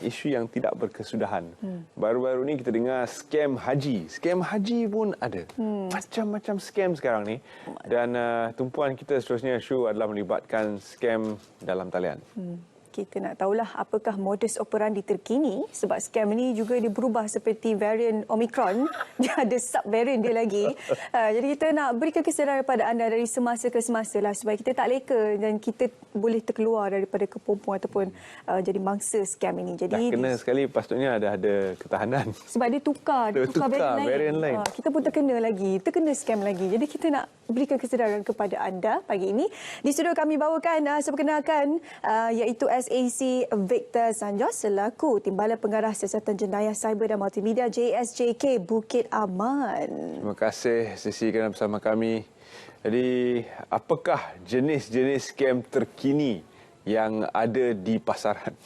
isu yang tidak berkesudahan. Baru-baru ni kita dengar scam haji. Scam haji pun ada. Macam-macam scam sekarang ni. Dan tumpuan kita seterusnya, Shu, adalah melibatkan scam dalam talian. Kita nak tahulah apakah modus operandi terkini, sebab scam ini juga dia berubah seperti varian Omicron. Dia ada subvarian dia lagi. Jadi kita nak berikan kesedaran kepada anda dari semasa ke semasa lah, supaya kita tak leka dan kita boleh terkeluar daripada kepompong ataupun jadi mangsa scam ini. Jadi dah kena sekali, patutnya ada ketahanan. sebab dia tukar varian lain. Kita pun terkena scam lagi. Jadi kita nak berikan kesedaran kepada anda pagi ini. Di studio kami bawakan, saya perkenalkan, iaitu SAC Victor Sanjos selaku Timbalan Pengarah Siasatan Jenayah Cyber dan Multimedia JSJK Bukit Aman. Terima kasih Sisi kerana bersama kami. Jadi, apakah jenis-jenis scam terkini yang ada di pasaran?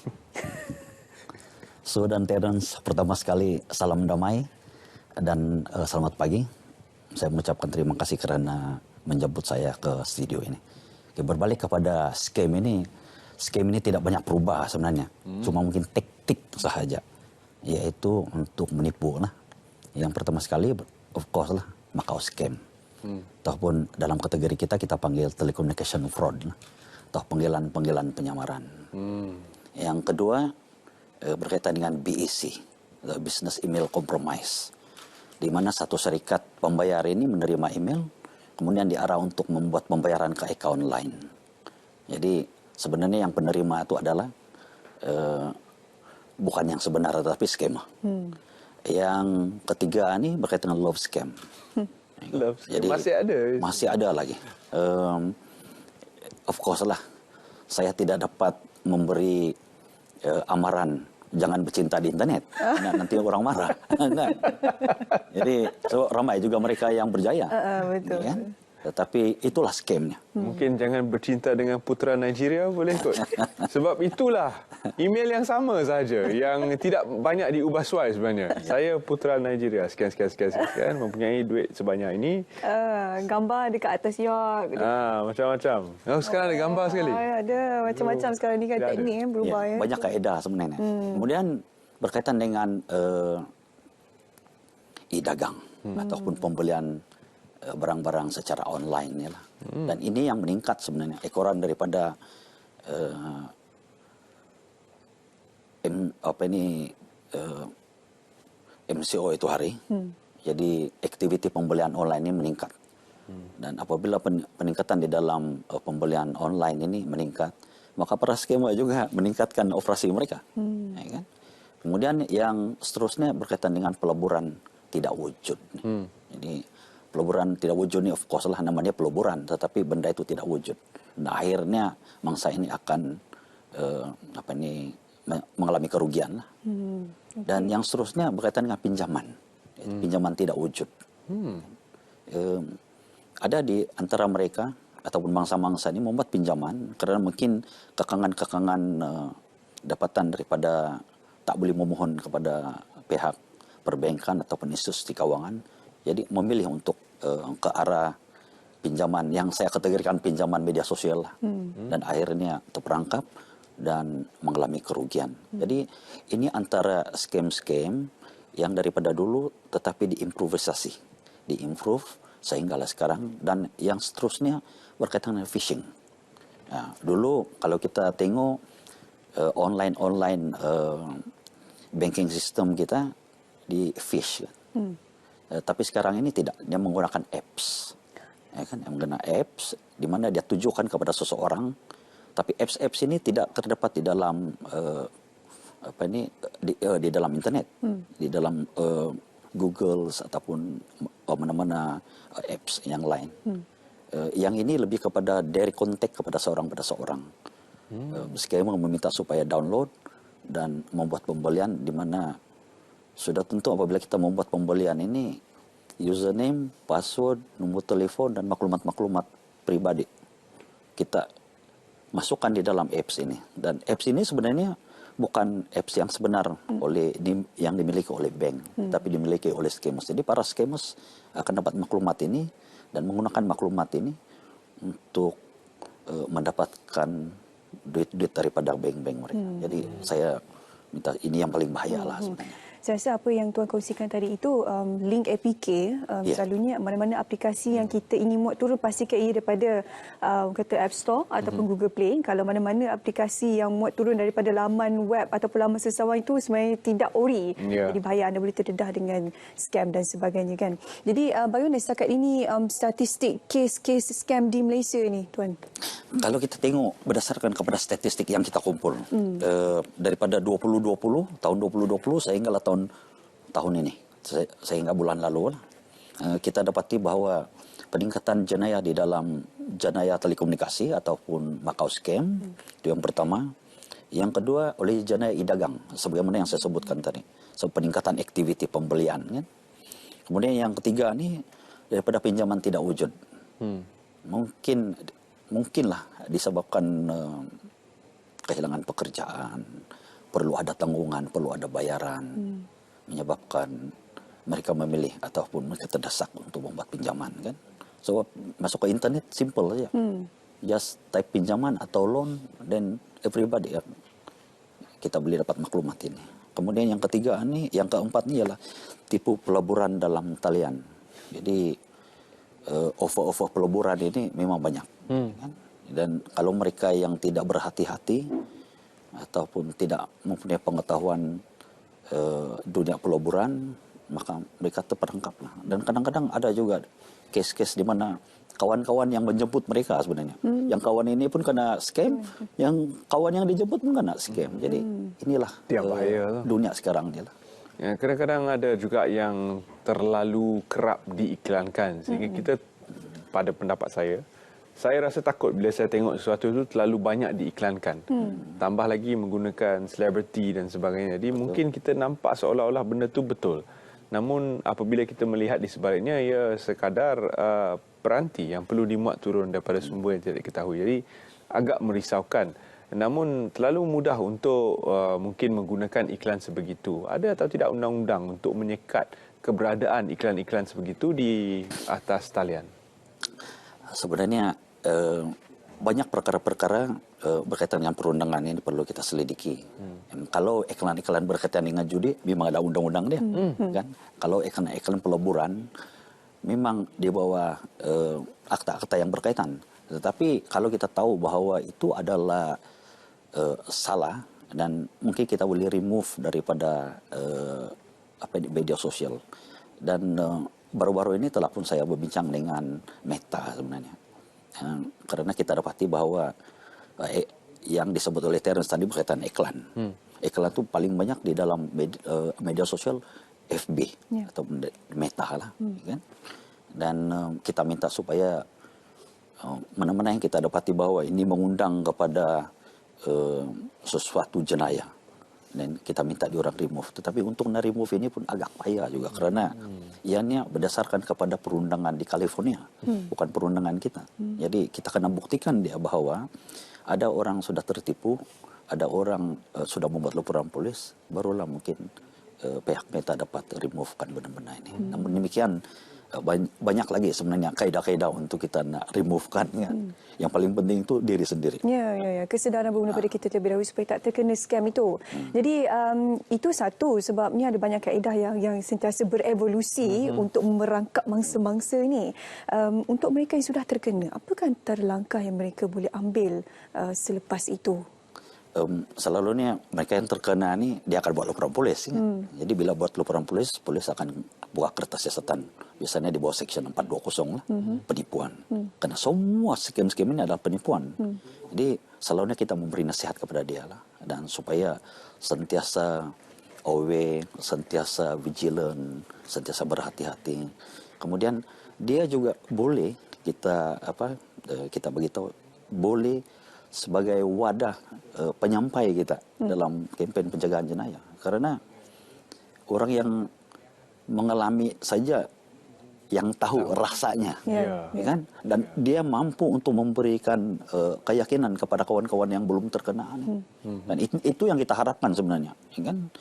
So dan Terence, pertama sekali salam damai dan selamat pagi. Saya mengucapkan terima kasih kerana menjemput saya ke studio ini. Berbalik kepada scam ini tidak banyak berubah sebenarnya. Cuma mungkin taktik sahaja, yaitu untuk menipu lah. Yang pertama sekali, of course lah, Macau scam. Ataupun dalam kategori kita panggil telecommunication fraud lah. Atau panggilan penyamaran. Yang kedua, berkaitan dengan BEC, atau Business Email Compromise. Di mana satu syarikat pembayar ini menerima email, kemudian diarah untuk membuat pembayaran ke akaun lain. Jadi, sebenarnya yang penerima itu adalah bukan yang sebenar, tetapi skema. Yang ketiga ini berkaitan dengan love scam. Jadi masih ada lagi. Of course lah, saya tidak dapat memberi amaran jangan bercinta di internet. Nanti orang marah. Jadi ramai juga mereka yang berjaya. Betul. Ya? Tetapi itulah skemnya. Mungkin jangan bercinta dengan putera Nigeria, boleh kot. Sebab itulah email yang sama saja, yang tidak banyak diubah suai sebenarnya. Saya putera Nigeria, sekian, mempunyai duit sebanyak ini. Gambar dekat atas yacht. Macam-macam. Sekarang ada gambar sekali. Ada macam-macam sekarang ni kan, teknik berubah. Ya, banyak kaedah sebenarnya. Kemudian berkaitan dengan e-dagang ataupun pembelian barang-barang secara online ni lah. Dan ini yang meningkat sebenarnya, ekoran daripada MCO itu hari. Jadi aktiviti pembelian online ini meningkat. Dan apabila peningkatan di dalam pembelian online ini meningkat, maka para skema juga meningkatkan operasi mereka. Ya kan? Kemudian yang seterusnya berkaitan dengan peleburan tidak wujud. Jadi peleburan tidak wujud ini of course lah namanya peleburan, tetapi benda itu tidak wujud. Nah, akhirnya mangsa ini akan mengalami kerugian lah. Dan yang seterusnya berkaitan dengan pinjaman. Pinjaman tidak wujud. Ada di antara mereka ataupun mangsa-mangsa ini membuat pinjaman karena mungkin kekangan-kekangan dapatan daripada tak boleh memohon kepada pihak perbankan ataupun institusi keuangan. Jadi memilih untuk ke arah pinjaman yang saya kategorikan pinjaman media sosial lah. Dan akhirnya terperangkap dan mengalami kerugian. Jadi ini antara scam-scam yang daripada dulu tetapi diimprovisasi. Diimprove sehinggalah sekarang. Dan yang seterusnya berkaitan dengan phishing. Nah, dulu kalau kita tengok online banking system kita di fish. Tapi sekarang ini tidak, dia menggunakan apps, ya kan? Yang menggunakan apps di mana dia tujukan kepada seseorang, tapi apps ini tidak terdapat di dalam di dalam internet, di dalam Google ataupun mana-mana apps yang lain. Yang ini lebih kepada dari kontak kepada seorang pada seorang. Skema meminta supaya download dan membuat pembelian di mana sudah tentu apabila kita membuat pembelian ini, username, password, nombor telefon, dan maklumat-maklumat pribadi kita masukkan di dalam apps ini. Dan apps ini sebenarnya bukan apps yang sebenar yang dimiliki oleh bank, tapi dimiliki oleh scammers. Jadi para scammers akan dapat maklumat ini dan menggunakan maklumat ini untuk mendapatkan duit-duit daripada bank-bank mereka. Jadi saya ini yang paling bahaya lah sebenarnya. Saya rasa apa yang Tuan kongsikan tadi itu link APK, selalunya mana-mana aplikasi yang kita ingin muat turun pastikan ia daripada kata App Store ataupun Google Play. Kalau mana-mana aplikasi yang muat turun daripada laman web ataupun laman seseorang itu sebenarnya tidak ori. Jadi bahaya, anda boleh terdedah dengan scam dan sebagainya kan. Jadi bagaimana setakat ini statistik kes-kes scam di Malaysia ni Tuan? Kalau kita tengok berdasarkan kepada statistik yang kita kumpul daripada 2020 tahun 2020 sehinggalah tahun ini sehingga bulan lalu kita dapati bahawa peningkatan jenayah di dalam jenayah telekomunikasi ataupun makau scam itu yang pertama. Yang kedua oleh jenayah e-dagang sebagaimana yang saya sebutkan tadi. So, peningkatan aktiviti pembelian kan. Kemudian yang ketiga ni daripada pinjaman tidak wujud. Mungkinlah disebabkan kehilangan pekerjaan, perlu ada tanggungan, perlu ada bayaran, menyebabkan mereka memilih ataupun mereka terdesak untuk membuat pinjaman kan. So masuk ke internet simple saja, just type pinjaman atau loan, then everybody kita boleh dapat maklumat ini. Kemudian yang ketiga ni, yang keempat ni ialah tipu pelaburan dalam talian. Jadi offer-offer pelaburan ini memang banyak. Kan? Dan kalau mereka yang tidak berhati-hati ataupun tidak mempunyai pengetahuan dunia pelaburan, maka mereka terperangkap lah. Dan kadang-kadang ada juga kes-kes di mana kawan-kawan yang menjemput mereka sebenarnya. Yang kawan ini pun kena scam, yang kawan yang dijemput pun kena scam. Jadi inilah dunia sekarang ni lah. Ya, kadang-kadang ada juga yang terlalu kerap diiklankan sehingga kita, pada pendapat saya rasa takut bila saya tengok sesuatu itu terlalu banyak diiklankan. Tambah lagi menggunakan selebriti dan sebagainya. Jadi mungkin kita nampak seolah-olah benda itu betul. Namun apabila kita melihat di sebaliknya, ia sekadar peranti yang perlu dimuat turun daripada sumber yang tidak diketahui. Jadi agak merisaukan. Namun terlalu mudah untuk mungkin menggunakan iklan sebegitu. Ada atau tidak undang-undang untuk menyekat keberadaan iklan-iklan sebegitu di atas talian? Sebenarnya banyak perkara-perkara berkaitan dengan perundangan ini perlu kita selidiki. Kalau iklan-iklan berkaitan dengan judi, memang ada undang-undang dia. Kan? Kalau iklan-iklan peleburan, memang di bawah akta-akta yang berkaitan. Tetapi kalau kita tahu bahawa itu adalah salah, dan mungkin kita boleh remove daripada media sosial. Dan baru-baru ini telah pun saya berbincang dengan Meta sebenarnya. Karena kita dapati bahawa yang disebut oleh Terence tadi berkaitan iklan. Iklan itu paling banyak di dalam media sosial FB atau Meta lah. Kan? Dan kita minta supaya mana-mana yang kita dapati bahawa ini mengundang kepada sesuatu jenayah, dan kita minta diorang remove. Tetapi untuk remove ini pun agak payah juga kerana ianya berdasarkan kepada perundangan di California, bukan perundangan kita. Jadi kita kena buktikan dia bahawa ada orang sudah tertipu, ada orang sudah membuat laporan polis, barulah mungkin pihak Meta dapat removekan benda-benda ini. Namun demikian banyak lagi sebenarnya kaedah-kaedah untuk kita nak removekan kan. Yang paling penting itu diri sendiri. Ya. Kesedaran bermula pada kita terlebih dahulu supaya tak terkena scam itu. Jadi itu satu sebabnya ada banyak kaedah yang sentiasa berevolusi untuk merangkap mangsa-mangsa ini. Untuk mereka yang sudah terkena, apakah antara langkah yang mereka boleh ambil selepas itu? Selalunya mereka yang terkena ni dia akan buat laporan polis. Jadi bila buat laporan polis, polis akan buka kertas siasatan. Biasanya di bawah section 420 lah, penipuan. Karena semua scam-scam ini adalah penipuan. Jadi selalunya kita memberi nasihat kepada dia lah, dan supaya sentiasa aware, sentiasa vigilant, sentiasa berhati-hati. Kemudian dia juga boleh kita beritahu, boleh sebagai wadah penyampai kita dalam kempen pencegahan jenayah. Karena orang yang mengalami saja yang tahu rasanya, kan? Dan dia mampu untuk memberikan keyakinan kepada kawan-kawan yang belum terkena. Dan itu yang kita harapkan sebenarnya, kan?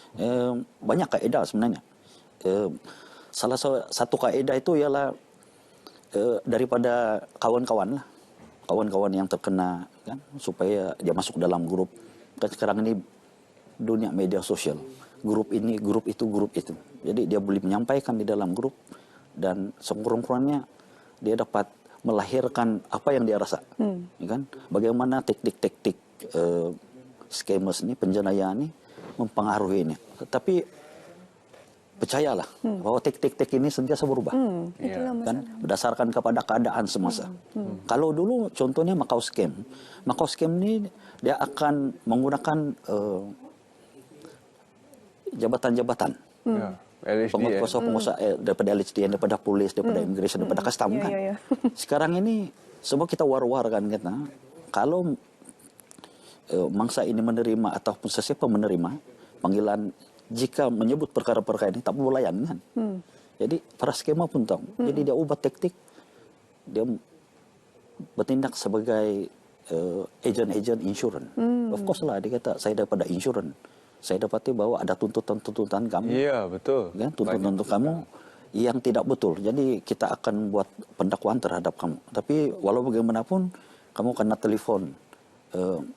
Banyak kaedah sebenarnya. Salah satu kaedah itu ialah daripada kawan-kawan lah. Kawan-kawan yang terkena, kan, supaya dia masuk dalam grup. Kan sekarang ini dunia media sosial. Grup ini, grup itu, grup itu. Jadi dia boleh menyampaikan di dalam grup dan sekurang-kurangnya dia dapat melahirkan apa yang dia rasa. Ya kan? Bagaimana teknik-teknik scammers ini, penjenayah ini mempengaruhi ini. Tapi percayalah bahwa teknik-teknik ini sentiasa berubah. Itulah Kan? masalah. Berdasarkan kepada keadaan semasa. Kalau dulu contohnya Macau Scam. Macau Scam ini dia akan menggunakan jabatan-jabatan. Ya. LHD, Penguasa-penguasa daripada LHD, daripada polis, daripada immigration, daripada custom kan. Ya. Sekarang ini semua kita war-warkan kita. Kalau mangsa ini menerima ataupun sesiapa menerima panggilan jika menyebut perkara-perkara ini tak perlu layan kan. Jadi para skema pun tahu. Jadi dia ubah taktik, dia bertindak sebagai agent insurance. Of course lah dia kata saya daripada insurance. Saya dapati bahwa ada tuntutan-tuntutan kamu. Ya, betul. Kan? Tuntutan untuk kamu yang tidak betul. Jadi kita akan buat pendakwaan terhadap kamu. Tapi walau bagaimanapun kamu kena telepon.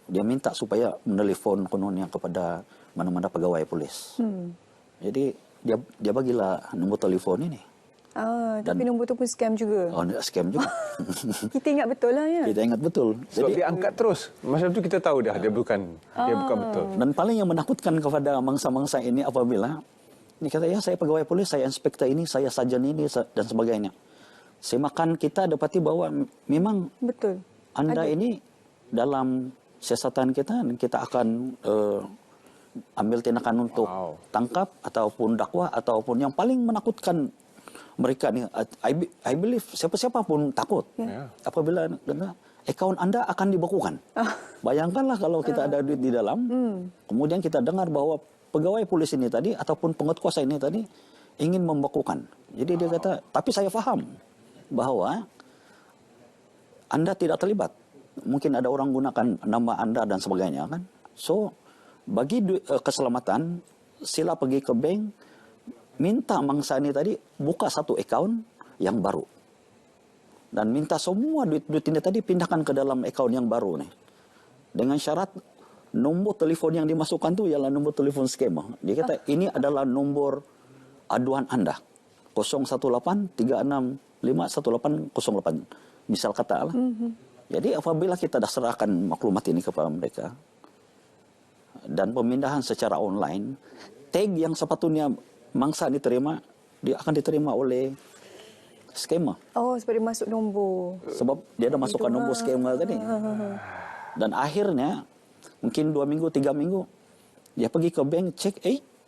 Dia minta supaya menelpon kononnya kepada mana-mana pegawai polis. Jadi dia bagilah nombor telefon ini. Tapi nombor tu pun scam juga. Oh, scam juga. Kita ingat betul lah ya. Kita ingat betul. Sebab dia angkat terus. Masa tu kita tahu dah dia bukan betul. Dan paling yang menakutkan kepada mangsa-mangsa ini apabila ini kata ya saya pegawai polis, saya inspektor ini, saya sarjan ini dan sebagainya. Semakan kita dapati bahwa memang Betul. Anda ini dalam siasatan kita akan ambil tindakan untuk tangkap ataupun dakwa ataupun yang paling menakutkan mereka ni. I believe siapa-siapa pun takut apabila akaun Anda akan dibekukan. Bayangkanlah kalau kita ada duit di dalam, kemudian kita dengar bahwa pegawai polis ini tadi ataupun penguasa ini tadi ingin membekukan. Jadi dia kata, tapi saya faham bahwa Anda tidak terlibat. Mungkin ada orang gunakan nama Anda dan sebagainya kan. So, bagi keselamatan, sila pergi ke bank, minta mangsa ini tadi buka satu akaun yang baru. Dan minta semua duit ini tadi pindahkan ke dalam akaun yang baru nih. Dengan syarat nombor telefon yang dimasukkan tu ialah nombor telefon skema. Dia kata ini adalah nombor aduan Anda. 01836511808. Misal kata lah. Jadi apabila kita dah serahkan maklumat ini kepada mereka dan pemindahan secara online, tag yang sepatutnya mangsa diterima, dia akan diterima oleh skema. Oh, seperti masuk nombor. Sebab dia dah masukkan nombor skema tadi. Dan akhirnya, mungkin 2 minggu, 3 minggu, dia pergi ke bank, cek,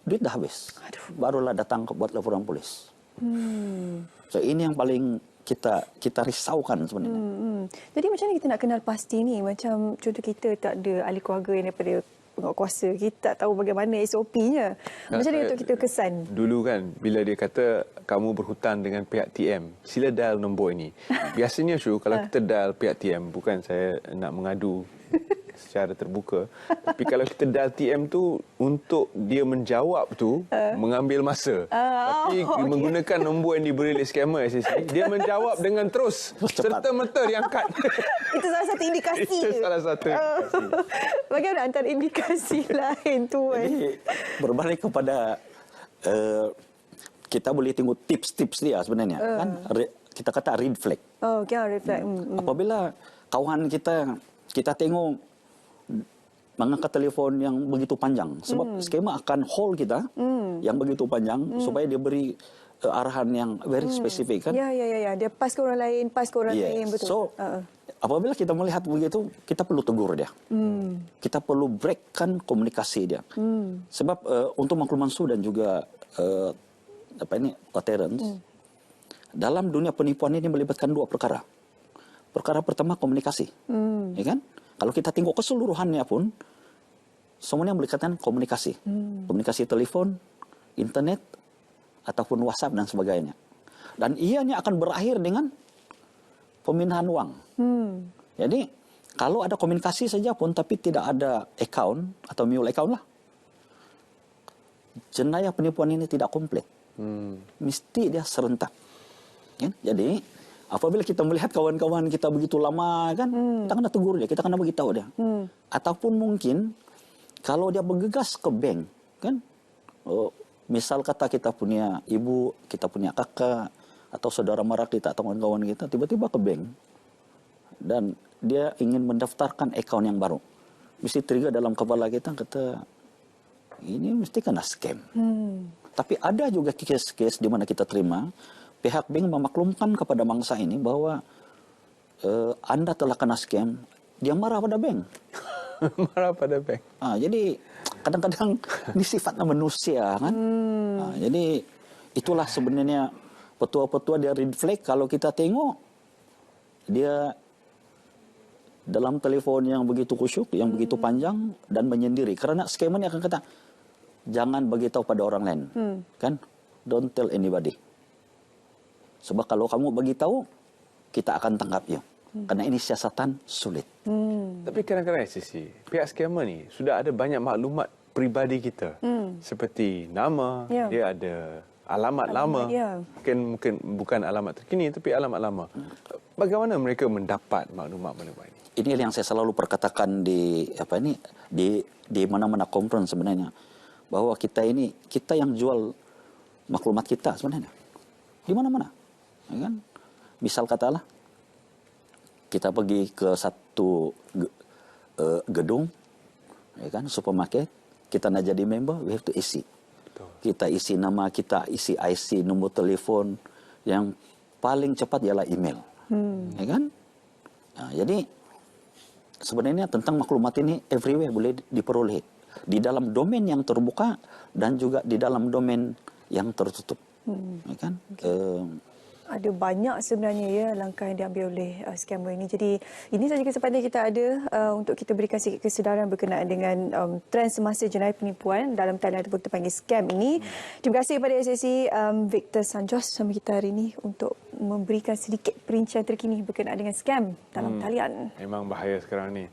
duit dah habis. Barulah datang buat laporan polis. So, ini yang paling kita risaukan sebenarnya. Jadi macam mana kita nak kenal pasti ni? Macam contoh kita tak ada ahli keluarga yang daripada penguatkuasa, kita tak tahu bagaimana SOP-nya. Macam mana untuk kita kesan? Dulu kan, bila dia kata kamu berhutang dengan pihak TM, sila dial nombor ini. Biasanya Syu, kalau kita dial pihak TM, bukan saya nak mengadu secara terbuka, tapi kalau kita dial TM tu untuk dia menjawab tu mengambil masa. Tapi menggunakan nombor yang diberi oleh scammer dia menjawab dengan terus serta-merta diangkat. Itu salah satu indikasi. Itu salah satu indikasi. Bagaimana antara indikasi lain tu? Jadi, berbalik kepada kita boleh tengok tips-tips dia sebenarnya. Kan kita kata red flag. Oh, okay, red flag. Apabila kawan kita tengok mengangkat telefon yang begitu panjang, sebab skema akan hold kita yang begitu panjang supaya dia beri arahan yang very spesifik kan. Ya. Dia pas ke orang lain, lain, betul. So, apabila kita melihat begitu, kita perlu tegur dia. Kita perlu breakkan komunikasi dia. Sebab untuk makluman Su dan juga Terence, dalam dunia penipuan ini melibatkan 2 perkara. Perkara pertama komunikasi, ya kan? Kalau kita tengok keseluruhannya pun, semuanya berkaitan komunikasi. Komunikasi telepon, internet, ataupun WhatsApp dan sebagainya. Dan ianya akan berakhir dengan pemindahan uang. Jadi, kalau ada komunikasi saja pun, tapi tidak ada account atau mule account lah, jenayah penipuan ini tidak komplit. Mesti dia serentak. Ya? Jadi, apabila kita melihat kawan-kawan kita begitu lama kan, kita kena tegur dia, kita kena beritahu dia. Ataupun mungkin kalau dia bergegas ke bank, kan? Oh, misal kata kita punya ibu, kita punya kakak, atau saudara mara kita, atau kawan-kawan kita, tiba-tiba ke bank. Dan dia ingin mendaftarkan account yang baru. Mesti trigger dalam kepala kita, kata, ini mesti kena scam. Tapi ada juga case-case di mana kita terima, pihak bank memaklumkan kepada mangsa ini bahwa Anda telah kena scam, dia marah pada bank. Marah pada bank. Jadi kadang-kadang ini sifatnya manusia kan. Jadi itulah sebenarnya petua-petua dari red flag. Kalau kita tengok dia dalam telepon yang begitu kusyuk, yang begitu panjang dan menyendiri. Karena scammer ini akan kata, jangan beritahu pada orang lain, kan? Don't tell anybody. Sebab kalau kamu beritahu, kita akan tangkap you. Karena ini siasatan sulit. Tapi kadang-kadang Sisi, pihak scammer ni sudah ada banyak maklumat peribadi kita. Seperti nama, dia ada alamat lama. Mungkin bukan alamat terkini, tapi alamat lama. Bagaimana mereka mendapat maklumat-maklumat ini? Ini yang saya selalu perkatakan di di mana-mana conference sebenarnya, bahwa kita yang jual maklumat kita sebenarnya di mana-mana, ya kan? Misal katalah kita pergi ke satu gedung, ya kan, supermarket, kita nak jadi member, we have to isi. Betul. Kita isi nama kita, isi IC, nombor telefon, yang paling cepat ialah email, ya kan? Nah, jadi sebenarnya tentang maklumat ini everywhere boleh diperoleh, di dalam domain yang terbuka dan juga di dalam domain yang tertutup, ya kan? Ada banyak sebenarnya ya langkah yang diambil oleh scammer ini. Jadi ini saja kesempatan kita ada untuk kita berikan sedikit kesedaran berkenaan dengan trend semasa jenayah penipuan dalam talian ataupun terpanggil scam ini. Terima kasih kepada SSC Victor Sanjos bersama kita hari ini untuk memberikan sedikit perincian terkini berkenaan dengan scam dalam talian. Memang bahaya sekarang ni.